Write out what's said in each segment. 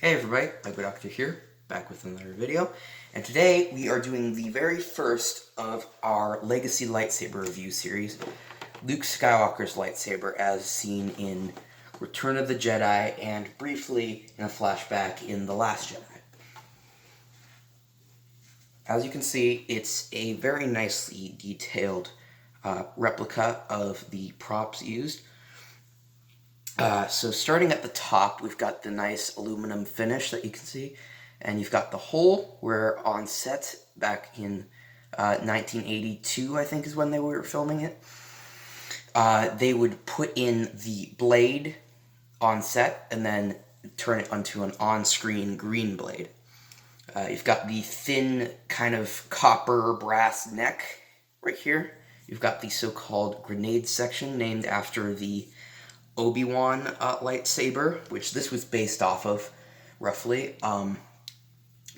Hey everybody, Lego Doctor here, back with another video, and today we are doing the very first of our Legacy Lightsaber review series, Luke Skywalker's lightsaber as seen in Return of the Jedi and briefly in a flashback in The Last Jedi. As you can see, it's a very nicely detailed replica of the props used. So starting at the top, we've got the nice aluminum finish that you can see, and you've got the hole where on set back in 1982, I think is when they were filming it. They would put in the blade on set and then turn it onto an on-screen green blade. You've got the thin kind of copper brass neck right here. You've got the so-called grenade section named after the Obi-Wan lightsaber, which this was based off of, roughly,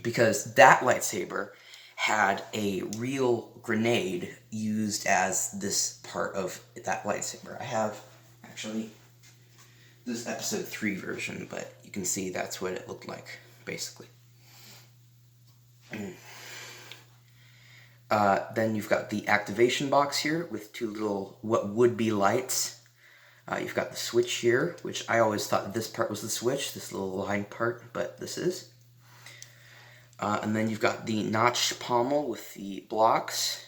because that lightsaber had a real grenade used as this part of that lightsaber. I have, actually, this episode 3 version, but you can see that's what it looked like, basically. Then you've got the activation box here with two little, what would be lights. You've got the switch here, which I always thought this part was the switch, this little line part, but this is. And then you've got the notched pommel with the blocks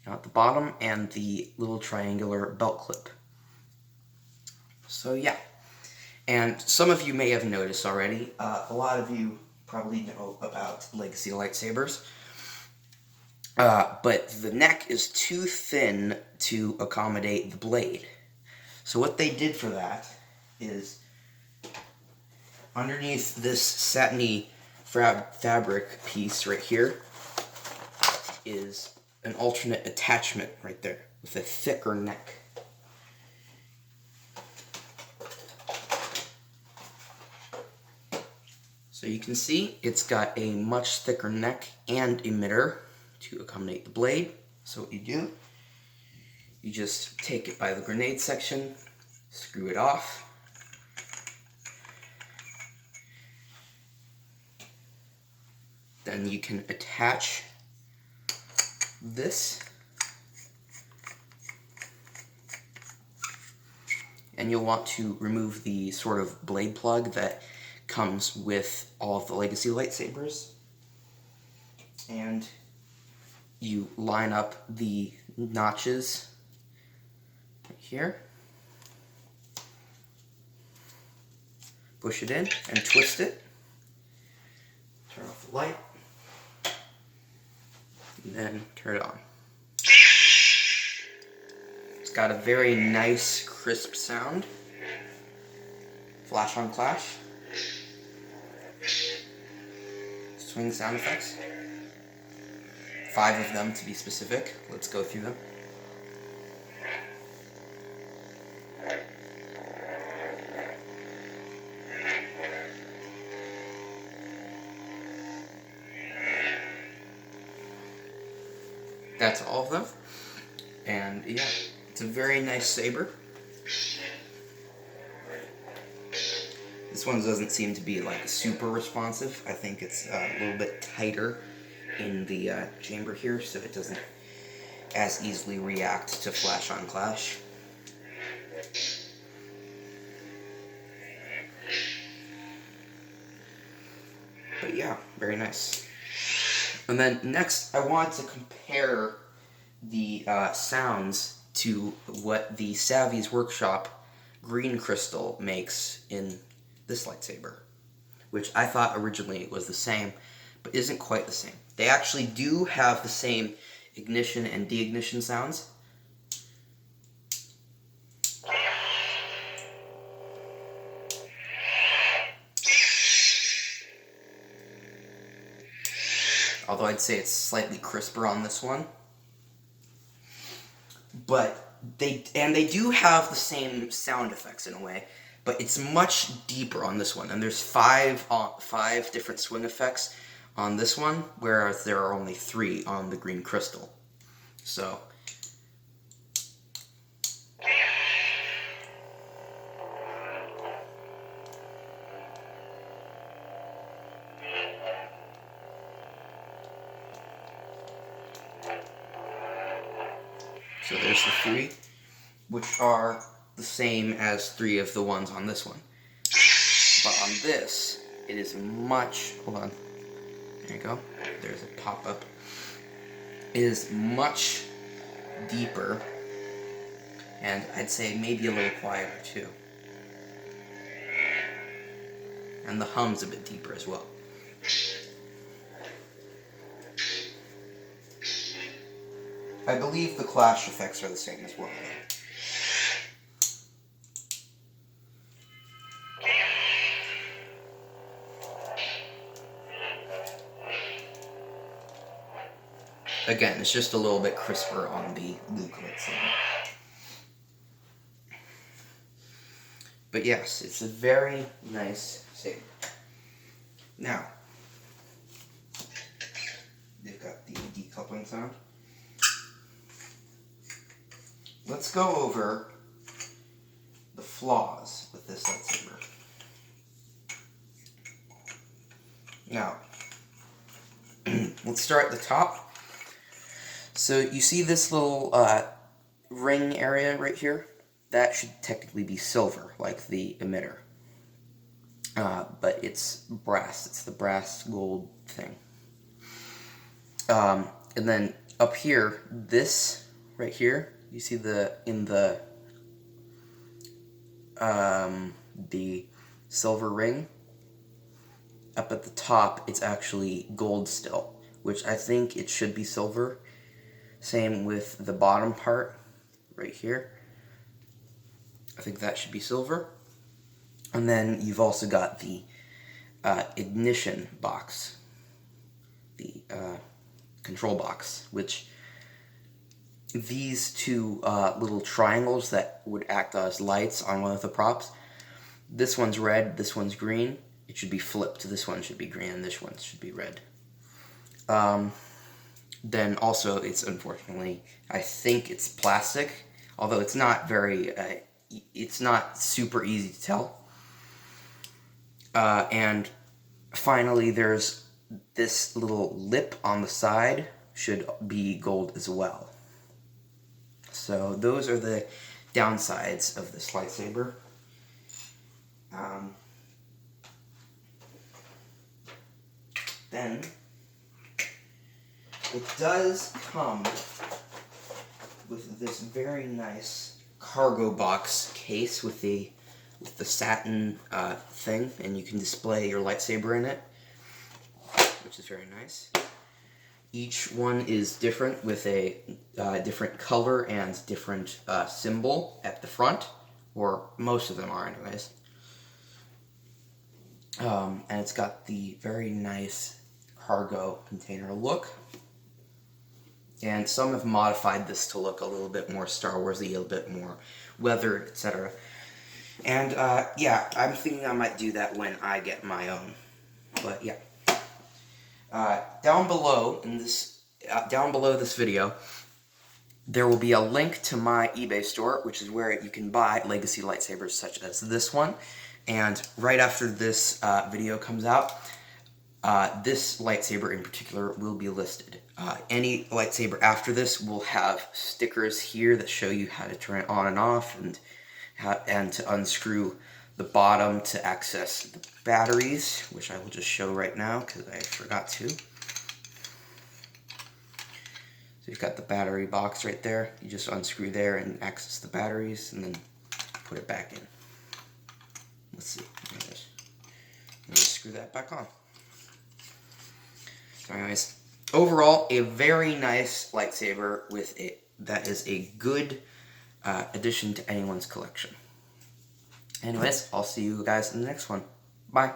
at the bottom and the little triangular belt clip. So yeah, and some of you may have noticed already, a lot of you probably know about Legacy lightsabers, but the neck is too thin to accommodate the blade. So what they did for that is, underneath this satiny fabric piece right here is an alternate attachment right there with a thicker neck. So you can see it's got a much thicker neck and emitter to accommodate the blade. So what you do, you just take it by the grenade section, screw it off, then you can attach this, and you'll want to remove the sort of blade plug that comes with all of the Legacy lightsabers, and you line up the notches right here, push it in and twist it, turn off the light, and then turn it on. It's got a very nice crisp sound. Flash on clash. Swing sound effects. 5 of them to be specific. Let's go through them. That's all of them. And yeah, it's a very nice saber. This one doesn't seem to be like super responsive. I think it's a little bit tighter in the chamber here, so it doesn't as easily react to flash on clash. But yeah, very nice. And then next, I want to compare the sounds to what the Savvy's Workshop green crystal makes in this lightsaber, which I thought originally was the same, but isn't quite the same. They actually do have the same ignition and deignition sounds. Although I'd say it's slightly crisper on this one. But they do have the same sound effects in a way, but it's much deeper on this one. And there's five different swing effects on this one, whereas there are only 3 on the green crystal. So So there's the 3, which are the same as 3 of the ones on this one. But on this, it is much, hold on, there you go, there's a pop-up. It is much deeper, and I'd say maybe a little quieter too. And the hum's a bit deeper as well. I believe the clash effects are the same as well. Again, it's just a little bit crisper on the Luke lightsaber. But yes, it's a very nice saber. Now, they've got the decoupling sound. Let's go over the flaws with this lightsaber. Now, let's start at the top. So you see this little ring area right here? That should technically be silver, like the emitter. But it's brass. It's the brass gold thing. And then up here, this right here, you see in the silver ring, up at the top, it's actually gold still, which I think it should be silver. Same with the bottom part right here. I think that should be silver. And then you've also got the ignition box, the control box, which these 2 little triangles that would act as lights on one of the props, this one's red, this one's green. It should be flipped. This one should be green and this one should be red. Then also, it's unfortunately, I think it's plastic, although it's not very, it's not super easy to tell. And finally, there's this little lip on the side, should be gold as well. So those are the downsides of this lightsaber. Then it does come with this very nice cargo box case with the satin thing, and you can display your lightsaber in it, which is very nice. Each one is different with a different color and different symbol at the front, or most of them are anyways. And it's got the very nice cargo container look. And some have modified this to look a little bit more Star Wars-y, a little bit more weathered, etc. And yeah, I'm thinking I might do that when I get my own. But yeah. Down below this video, there will be a link to my eBay store, which is where you can buy legacy lightsabers such as this one. And right after this video comes out, this lightsaber in particular will be listed. Any lightsaber after this will have stickers here that show you how to turn it on and off, and to unscrew the bottom to access the batteries, which I will just show right now because I forgot to. So you've got the battery box right there. You just unscrew there and access the batteries, and then put it back in. Let's see. Just screw that back on. So anyways, overall, a very nice lightsaber that is a good addition to anyone's collection. Anyways, I'll see you guys in the next one. Bye.